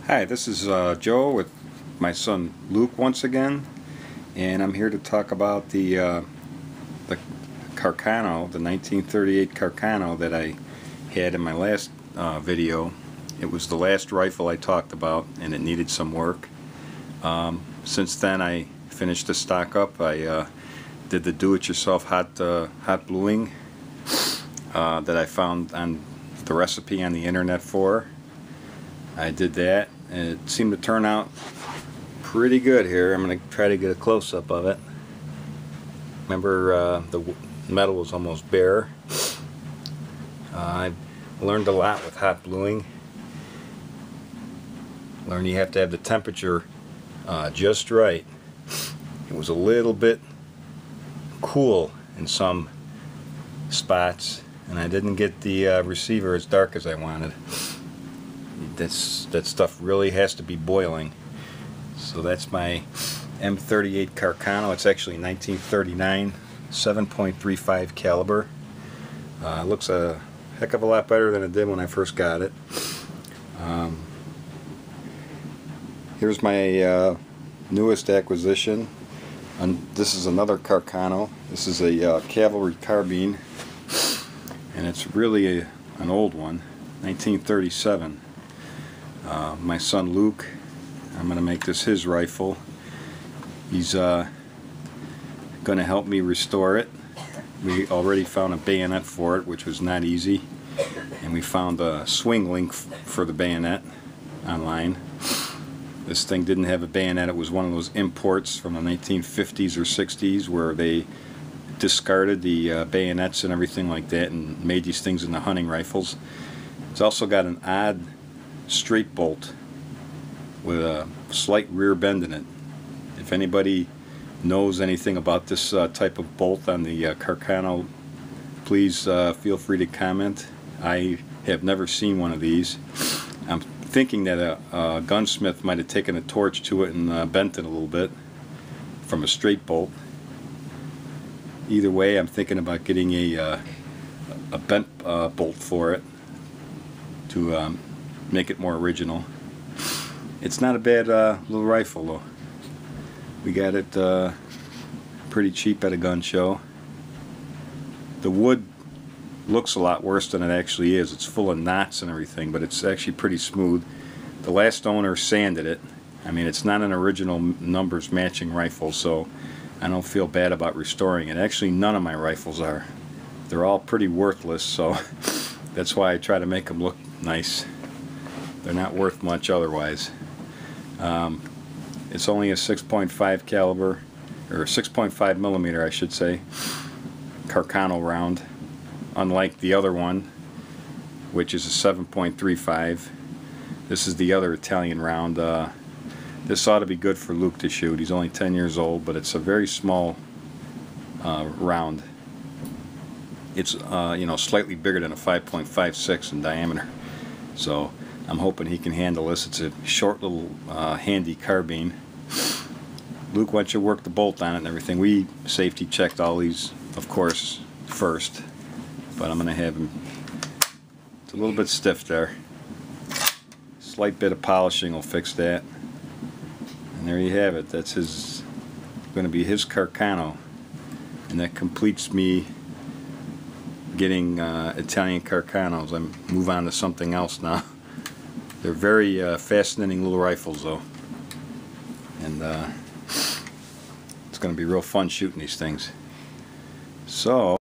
Hi, this is Joe with my son Luke once again, and I'm here to talk about the Carcano, the 1938 Carcano that I had in my last video. It was the last rifle I talked about, and it needed some work. Since then, I finished the stock up. I did the do-it-yourself hot bluing that I found on the recipe on the internet for. I did that, and it seemed to turn out pretty good here. I'm going to try to get a close-up of it. Remember, the metal was almost bare. I learned a lot with hot bluing. Learned you have to have the temperature just right. It was a little bit cool in some spots, and I didn't get the receiver as dark as I wanted. That stuff really has to be boiling. So that's my M38 Carcano. It's actually 1939, 7.35 caliber. It looks a heck of a lot better than it did when I first got it. Here's my newest acquisition. This is another Carcano. This is a Cavalry Carbine, and it's really an old one, 1937. My son Luke, I'm going to make this his rifle. He's going to help me restore it. We already found a bayonet for it, which was not easy, and we found a swing link for the bayonet online. This thing didn't have a bayonet. It was one of those imports from the 1950s or 60s where they discarded the bayonets and everything like that and made these things into hunting rifles. It's also got an odd straight bolt with a slight rear bend in it. If anybody knows anything about this type of bolt on the Carcano, please feel free to comment. I have never seen one of these. I'm thinking that a gunsmith might have taken a torch to it and bent it a little bit from a straight bolt. Either way, I'm thinking about getting a bent bolt for it to make it more original. It's not a bad little rifle though. We got it pretty cheap at a gun show. The wood looks a lot worse than it actually is. It's full of knots and everything, but it's actually pretty smooth. The last owner sanded it. I mean, it's not an original numbers matching rifle, so I don't feel bad about restoring it. Actually, none of my rifles are. They're all pretty worthless, so that's why I try to make them look nice. They're not worth much otherwise. It's only a 6.5 caliber, or 6.5 millimeter, I should say, Carcano round, unlike the other one, which is a 7.35. This is the other Italian round. This ought to be good for Luke to shoot. He's only 10 years old, but it's a very small round. It's you know, slightly bigger than a 5.56 in diameter. So I'm hoping he can handle this. It's a short little handy carbine. Luke, why don't you work the bolt on it and everything? We safety checked all these, of course, first, but I'm going to have him. It's a little bit stiff there. Slight bit of polishing will fix that. And there you have it. That's going to be his Carcano, and that completes me getting Italian Carcanos. I move on to something else now. They're very fascinating little rifles though, and it's going to be real fun shooting these things. So